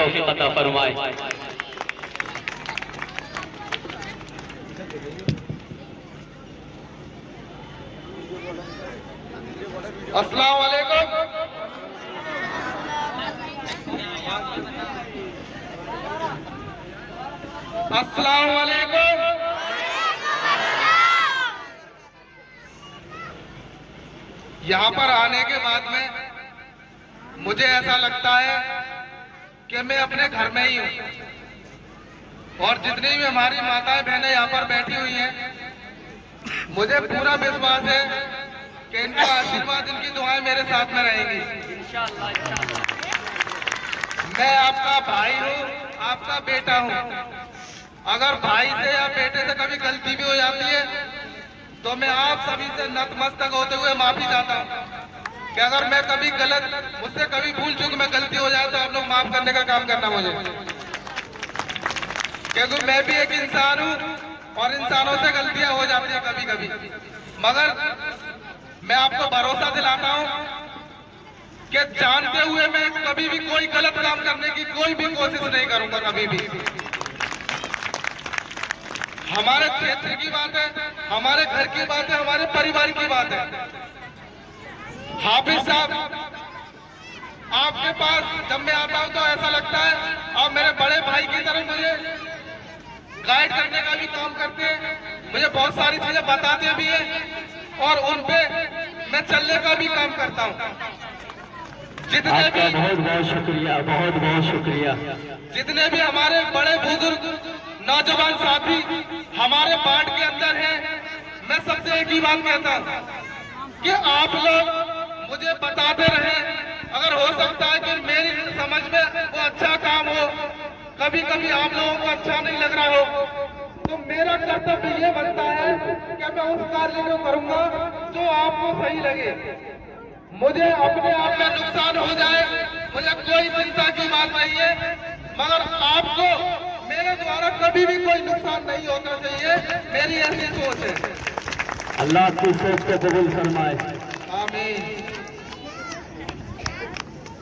तौफीक अता फरमाए। अस्सलाम वालेकुम। अस्सलाम वालेकुम। यहाँ पर आने के बाद में मुझे ऐसा लगता है कि मैं अपने घर में ही हूँ और जितनी भी हमारी माताएं बहनें यहाँ पर बैठी हुई हैं, मुझे पूरा विश्वास है कि इनका आशीर्वाद, इनकी दुआएं मेरे साथ में रहेंगी। मैं आपका भाई हूँ, आपका बेटा हूँ। अगर भाई से या बेटे से कभी गलती भी हो जाती है तो मैं आप सभी से नतमस्तक होते हुए माफी चाहता हूँ कि अगर मैं कभी गलत, मुझसे कभी भूल चूक में गलती हो जाए तो आप लोग माफ करने का काम करना मुझे, क्योंकि मैं भी एक इंसान हूँ और इंसानों से गलतियां हो जाती है कभी कभी। मगर मैं आपको भरोसा दिलाता हूँ कि जानते हुए मैं कभी भी कोई गलत काम करने की कोई भी कोशिश नहीं करूंगा कभी भी। हमारे क्षेत्र की बात है, हमारे घर की बात है, हमारे परिवार की बात है। हाफिज साहब, आपके पास जब मैं आता हूं तो ऐसा लगता है आप मेरे बड़े भाई की तरह मुझे गाइड करने का भी काम करते हैं, मुझे बहुत सारी चीजें बताते भी हैं और उन पे मैं चलने का भी काम करता हूं। जितने भी, बहुत बहुत शुक्रिया, बहुत बहुत शुक्रिया। जितने भी हमारे बड़े बुजुर्ग नौजवान साथी हमारे वार्ड के अंदर हैं, मैं सबसे एक ही बात कहता हूं कि आप लोग मुझे बताते रहे। अगर हो सकता है कि मेरी समझ में वो अच्छा काम हो, कभी कभी आप लोगों को अच्छा नहीं लग रहा हो, तो मेरा कर्तव्य ये बनता है कि मैं उस कार्य को करूंगा जो आपको सही लगे। मुझे अपने आप में नुकसान हो जाए, मुझे कोई चिंता की बात नहीं है, मगर आपको मेरे द्वारा कभी भी कोई नुकसान नहीं होना चाहिए, मेरी ऐसी सोच है। अल्लाह की सोच को कबूल फरमाए। आमीन।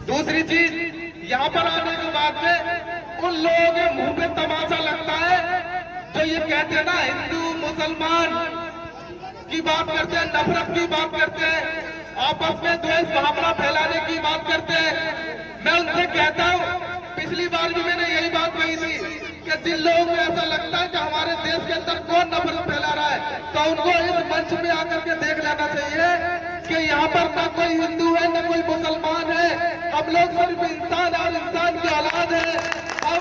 दूसरी चीज, यहाँ पर आने के बाद में उन लोगों के मुंह पे तमाचा लगता है जो ये कहते हैं ना, हिंदू मुसलमान की बात करते हैं, नफरत की बात करते हैं, आपस में द्वेष भावना फैलाने की बात करते हैं। मैं उनसे कहता हूँ, पिछली बार भी मैंने यही बात कही थी कि जिन लोगों को ऐसा लगता है कि हमारे देश के अंदर कौन नफरत फैला रहा है, तो उनको इस मंच में आकर के देख लेना चाहिए कि यहाँ पर ना कोई हिंदू है, ना कोई मुसलमान है, हम लोग सिर्फ इंसान और इंसान की औलाद है। हम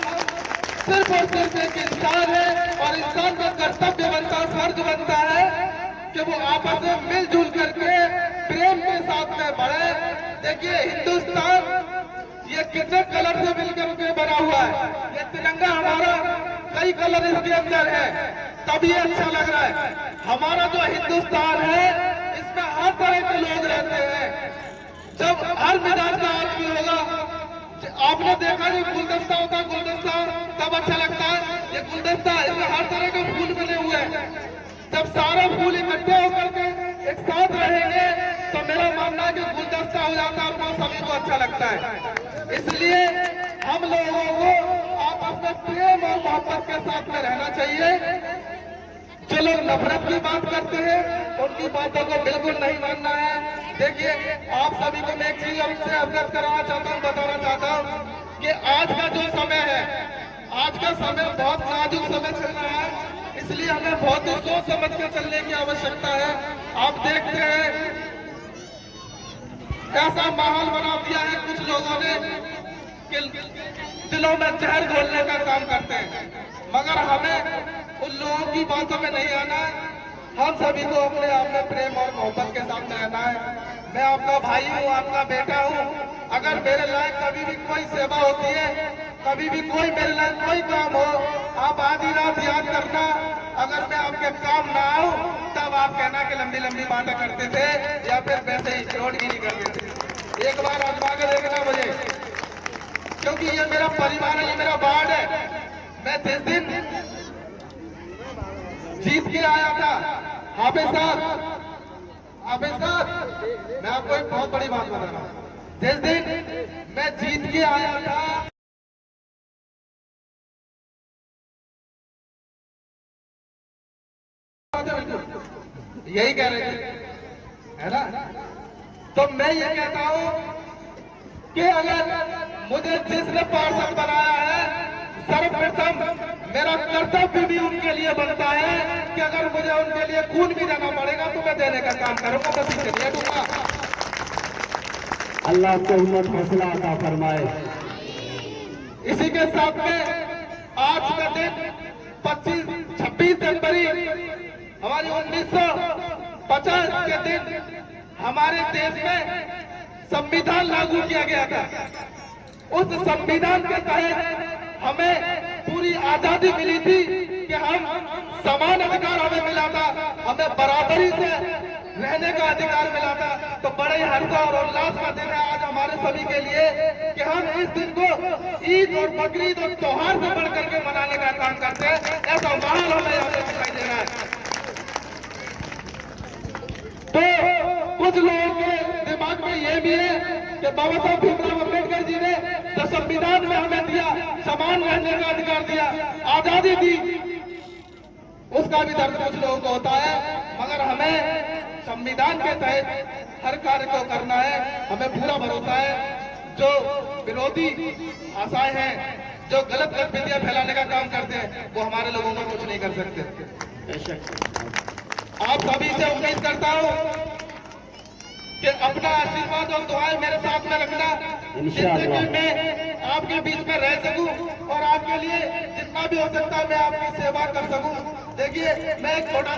सिर्फ और सिर्फ एक इंसान है और इंसान का कर्तव्य बनता है, फर्ज बनता है कि वो आपस में मिलजुल करके प्रेम के साथ में बढ़े। देखिए, हिंदुस्तान ये कितने कलर से मिलकर के बना हुआ है, ये तिरंगा हमारा कई कलर इसके अंदर है, तब ये अच्छा लग रहा है। हमारा जो हिंदुस्तान है इसमें हर तरह के लोग रहते हैं। जब हर मिजाज का आदमी होगा, आपने देखा जो गुलदस्ता होता है, गुलदस्ता तब अच्छा लगता है। ये गुलदस्ता, इसमें हर तरह के फूल बने हुए हैं। जब सारे फूल इकट्ठे होकर के एक साथ रहेंगे तो मेरा मानना है कि गुलदस्ता हो जाता है और वो सभी को अच्छा लगता है। इसलिए हम लोगों को आपस में प्रेम और मोहब्बत के साथ में रहना चाहिए। जो लोग नफरत की बात करते हैं उनकी बातों को बिल्कुल नहीं मानना है। देखिए, आप सभी को मैं एक चीज आपसे अवगत कराना चाहता हूँ, बताना चाहता हूँ कि आज का जो समय है, आज का समय बहुत नाजुक समय चल रहा है, इसलिए हमें बहुत ही सोच समझ कर चलने की आवश्यकता है। आप देखते हैं ऐसा माहौल बना दिया है कुछ लोगों ने कि दिलों में जहर घोलने का काम करते हैं, मगर हमें उन लोगों की बातों में नहीं आना है। हम सभी को अपने आप में प्रेम और मोहब्बत के साथ रहना है। मैं आपका भाई हूँ, आपका बेटा हूँ। अगर मेरे लायक कभी भी कोई सेवा होती है, कभी भी कोई मेरे लायक कोई काम हो, आप आधी रात याद करना। अगर मैं आपके काम ना आऊं तब आप कहना कि लंबी लंबी बातें करते थे या फिर वैसे ही चोटगिरी करते थे। एक बार आजमा के देखना मुझे, क्योंकि ये मेरा परिवार है, ये मेरा वार्ड है। मैं जिस दिन जीत के आया था, हाफिज साहब, मैं आपको एक बहुत बड़ी बात बता रहा हूँ। जिस दिन मैं जीत के आया था बिल्कुल यही कह रहे थे, है ना। तो मैं ये कहता हूं कि अगर मुझे जिसने पार्षद बनाया है, सर्वप्रथम मेरा कर्तव्य भी उनके लिए बनता है कि अगर मुझे उनके लिए खून भी देना पड़ेगा तो मैं देने का काम करूंगा, मैं पीछे नहीं हटूंगा। अल्लाह को हिम्मत हौसला अता फरमाए। इसी के साथ में आज का दिन 26 जनवरी हमारी 1950 के दिन हमारे देश में संविधान लागू किया गया था। उस संविधान के तहत हमें पूरी आजादी मिली थी कि हम समान अधिकार हमें मिला था, हमें बराबरी से रहने का अधिकार मिला था। तो बड़े ही हर्ष और उल्लास का दिन है आज हमारे सभी के लिए कि हम इस दिन को ईद और बकरीद और त्योहार से बढ़ करके मनाने का काम करते हैं। ऐसा माहौल हमें यहाँ पे दिखाई दे रहा है। तो कुछ लोगों के दिमाग में ये भी है कि बाबा साहब भीमराव अम्बेडकर जी ने जो संविधान में हमें दिया, समान रहने का अधिकार दिया, आजादी दी, उसका भी दर्द कुछ लोगों को होता है। मगर हमें संविधान के तहत हर कार्य को करना है। हमें पूरा भरोसा है जो विरोधी आशाएं हैं, जो गलत गतिविधियां फैलाने का काम करते हैं, वो हमारे लोगों को कुछ नहीं कर सकते। आप सभी से उम्मीद करता हूं कि अपना आशीर्वाद और दुआएं मेरे साथ में रखना, जिससे कि मैं आपके बीच में रह सकूं और आपके लिए जितना भी हो सकता है मैं आपकी सेवा कर सकूं। देखिए, मैं एक छोटा